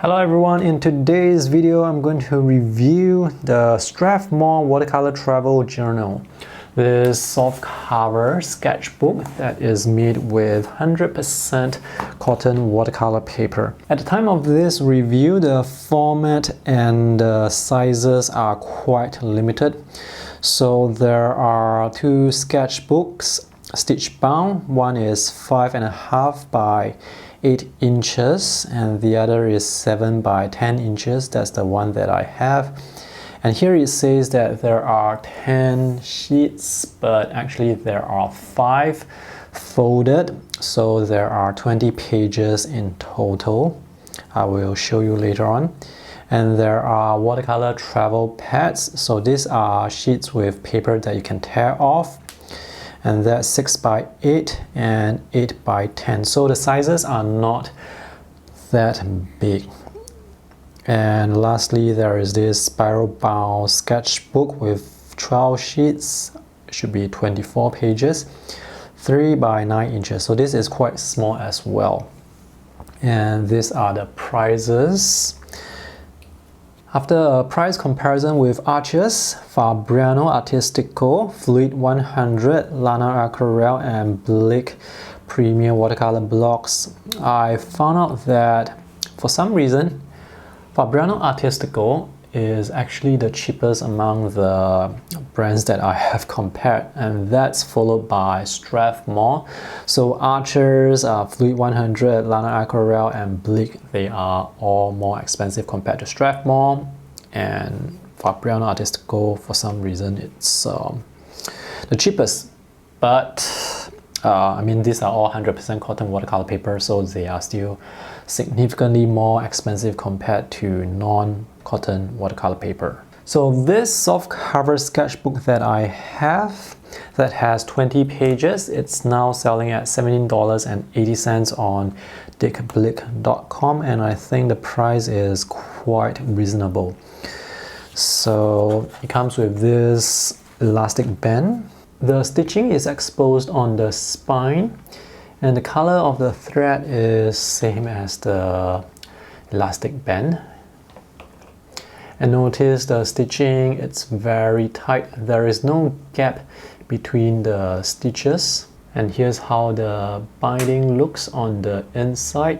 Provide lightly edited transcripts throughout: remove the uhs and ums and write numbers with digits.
Hello everyone, in today's video I'm going to review the Strathmore Watercolor Travel Journal. This softcover sketchbook that is made with 100% cotton watercolor paper. At the time of this review, the format and the sizes are quite limited. So there are two sketchbooks stitch bound. One is 5.5 by 8 inches and the other is 7 by 10 inches. That's the one that I have. And here it says that there are 10 sheets, but actually there are 5 folded. So there are 20 pages in total. I will show you later on. And there are watercolor travel pads. So these are sheets with paper that you can tear off. And that's 6 by 8 and 8 by 10. So the sizes are not that big. And lastly, there is this spiral bound sketchbook with 12 sheets. It should be 24 pages, 3 by 9 inches. So this is quite small as well. And these are the prices. After a price comparison with Arches, Fabriano Artistico, Fluid 100, Lana Aquarelle, and Blick Premier Watercolor blocks, I found out that for some reason, Fabriano Artistico is actually the cheapest among the brands that I have compared, and that's followed by Strathmore. So Arches, Fluid 100, Lana Aquarelle, and Blick, they are all more expensive compared to Strathmore, and Fabriano Artistico, for some reason, it's the cheapest. But I mean, these are all 100% cotton watercolor paper, so they are still significantly more expensive compared to non-cotton watercolor paper. So this softcover sketchbook that I have that has 20 pages, it's now selling at $17.80 on dickblick.com, and I think the price is quite reasonable. So it comes with this elastic band. The stitching is exposed on the spine, and the color of the thread is same as the elastic band. And notice the stitching, it's very tight. There is no gap between the stitches. And here's how the binding looks on the inside.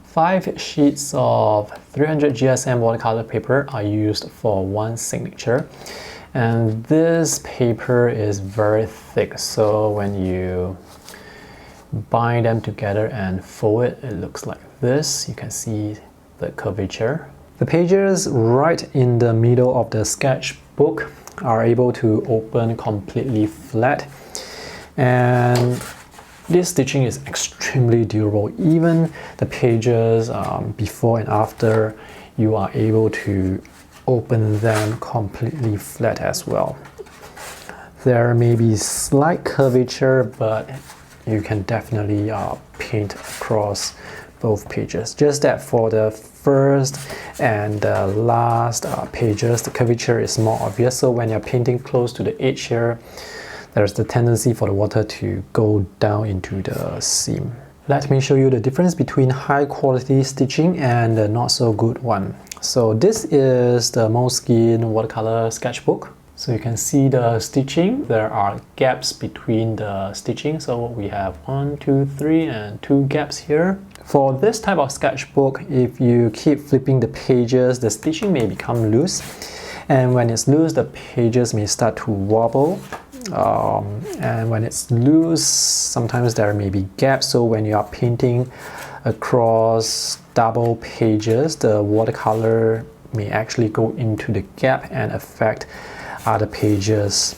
5 sheets of 300 GSM watercolor paper are used for one signature. And this paper is very thick, so when you bind them together and fold it, it looks like this. You can see the curvature. The pages right in the middle of the sketchbook are able to open completely flat, and this stitching is extremely durable. Even the pages before and after, you are able to open them completely flat as well. There may be slight curvature, but you can definitely paint across both pages. Just that for the first and the last pages, the curvature is more obvious. So when you're painting close to the edge here, there's the tendency for the water to go down into the seam. Let me show you the difference between high quality stitching and the not so good one. So this is the Moleskine watercolor sketchbook. So you can see the stitching. There are gaps between the stitching. So we have 1, 2, 3 and 2 gaps here. For this type of sketchbook, if you keep flipping the pages, the stitching may become loose. And when it's loose, the pages may start to wobble. And when it's loose, sometimes there may be gaps. So when you are painting across double pages, the watercolor may actually go into the gap and affect other pages.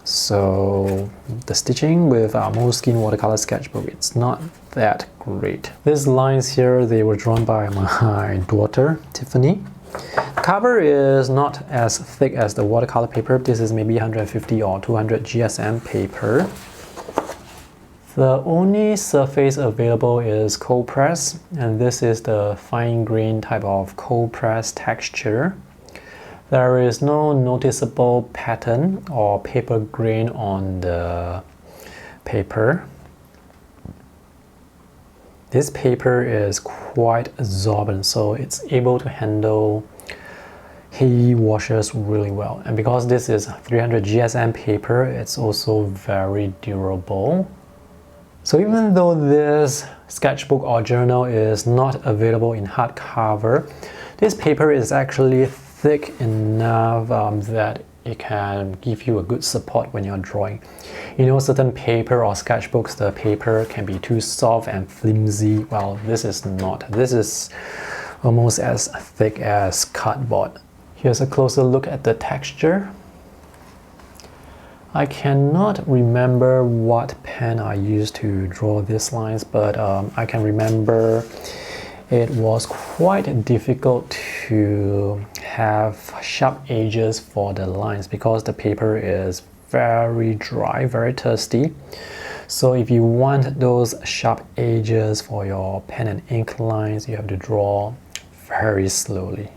So the stitching with our Moleskine watercolor sketchbook, it's not that great. These lines here, they were drawn by my daughter, Tiffany. The cover is not as thick as the watercolor paper. This is maybe 150 or 200 GSM paper. The only surface available is cold press, and this is the fine grain type of cold press texture. There is no noticeable pattern or paper grain on the paper. This paper is quite absorbent, so it's able to handle heavy washes really well. And because this is 300 GSM paper, it's also very durable. So even though this sketchbook or journal is not available in hardcover, this paper is actually thick enough that it can give you a good support when you're drawing. You know, certain paper or sketchbooks, the paper can be too soft and flimsy. Well, this is not. This is almost as thick as cardboard. Here's a closer look at the texture. I cannot remember what pen I used to draw these lines, but I can remember it was quite difficult to have sharp edges for the lines because the paper is very dry, very thirsty. So if you want those sharp edges for your pen and ink lines, you have to draw very slowly.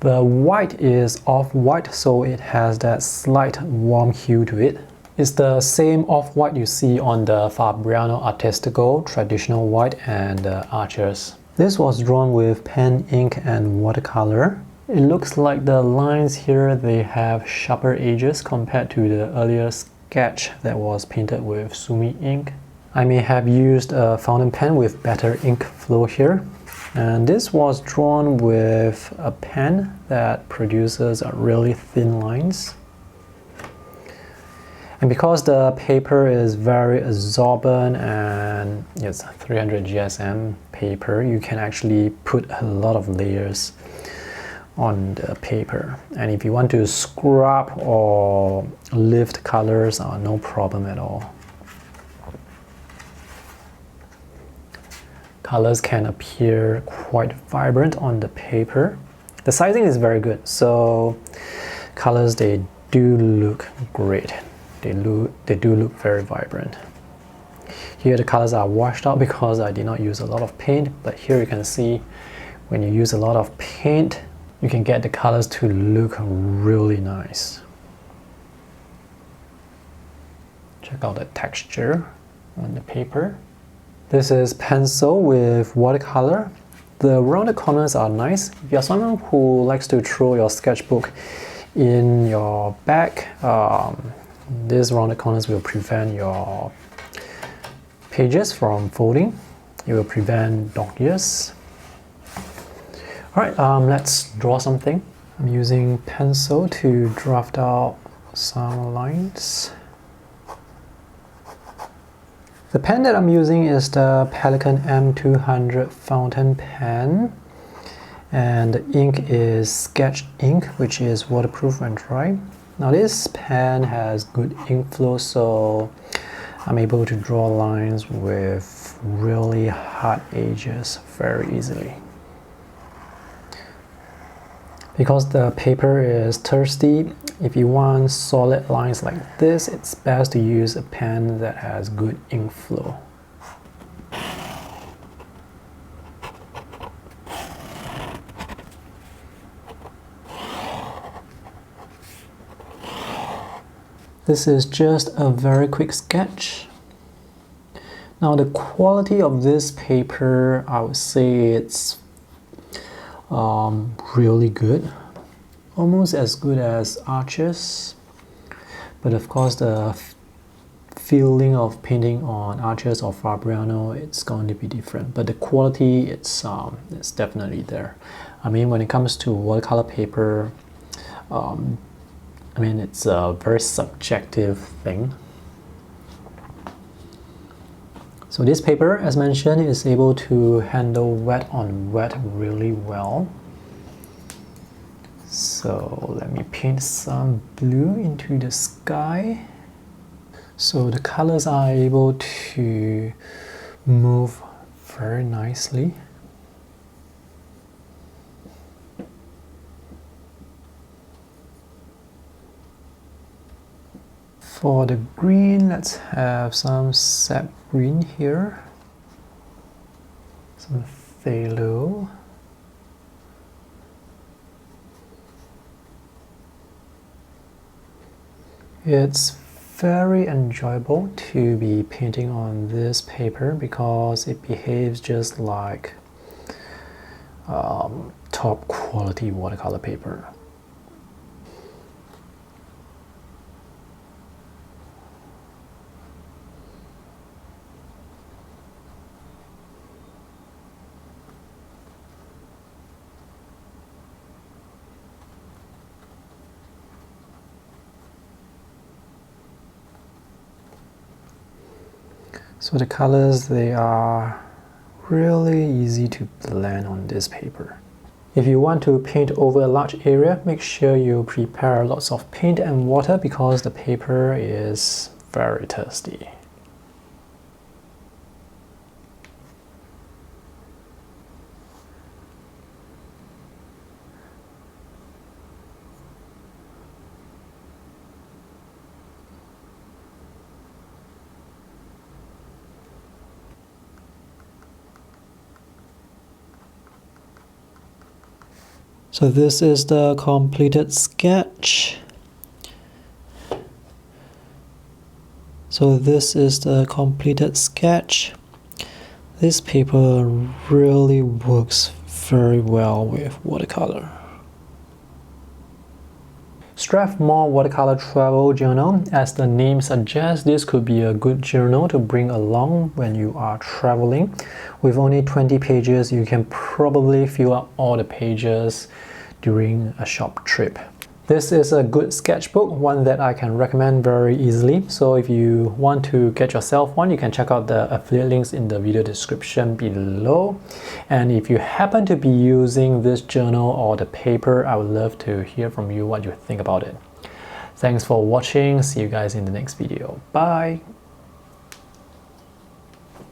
The white is off-white, so it has that slight warm hue to it. It's the same off-white you see on the Fabriano Artistico, traditional white, and the Archers. This was drawn with pen, ink, and watercolor. It looks like the lines here, they have sharper edges compared to the earlier sketch that was painted with Sumi ink. I may have used a fountain pen with better ink flow here. And this was drawn with a pen that produces really thin lines. And because the paper is very absorbent and it's 300 GSM paper, you can actually put a lot of layers on the paper. And if you want to scrub or lift colors, no problem at all. Colors can appear quite vibrant on the paper. The sizing is very good, so colors, they do look great. They do look very vibrant. Here the colors are washed out because I did not use a lot of paint, but here you can see when you use a lot of paint, you can get the colors to look really nice. Check out the texture on the paper. This is pencil with watercolor. The rounded corners are nice. If you're someone who likes to throw your sketchbook in your bag, these rounded corners will prevent your pages from folding. It will prevent dog ears. Alright, let's draw something. I'm using pencil to draft out some lines. The pen that I'm using is the Pelikan M200 fountain pen, and the ink is sketch ink, which is waterproof and dry. Now this pen has good ink flow, so I'm able to draw lines with really hard edges very easily. Because the paper is thirsty, if you want solid lines like this, it's best to use a pen that has good ink flow. This is just a very quick sketch. Now the quality of this paper, I would say it's really good, almost as good as Arches, but of course the feeling of painting on Arches or Fabriano, it's going to be different, but the quality, it's definitely there. I mean, when it comes to watercolor paper, I mean, it's a very subjective thing. So this paper, as mentioned, is able to handle wet on wet really well. So let me paint some blue into the sky. So the colors are able to move very nicely. For the green, let's have some sap green here, some phthalo. It's very enjoyable to be painting on this paper because it behaves just like top quality watercolor paper. So the colors, they are really easy to blend on this paper. If you want to paint over a large area, make sure you prepare lots of paint and water because the paper is very thirsty. So this is the completed sketch. This paper really works very well with watercolor. Strathmore Watercolor Travel Journal. As the name suggests, this could be a good journal to bring along when you are traveling. With only 20 pages, you can probably fill up all the pages during a short trip. This is a good sketchbook, one that I can recommend very easily. So if you want to get yourself one, you can check out the affiliate links in the video description below. And if you happen to be using this journal or the paper, I would love to hear from you what you think about it. Thanks for watching. See you guys in the next video. Bye!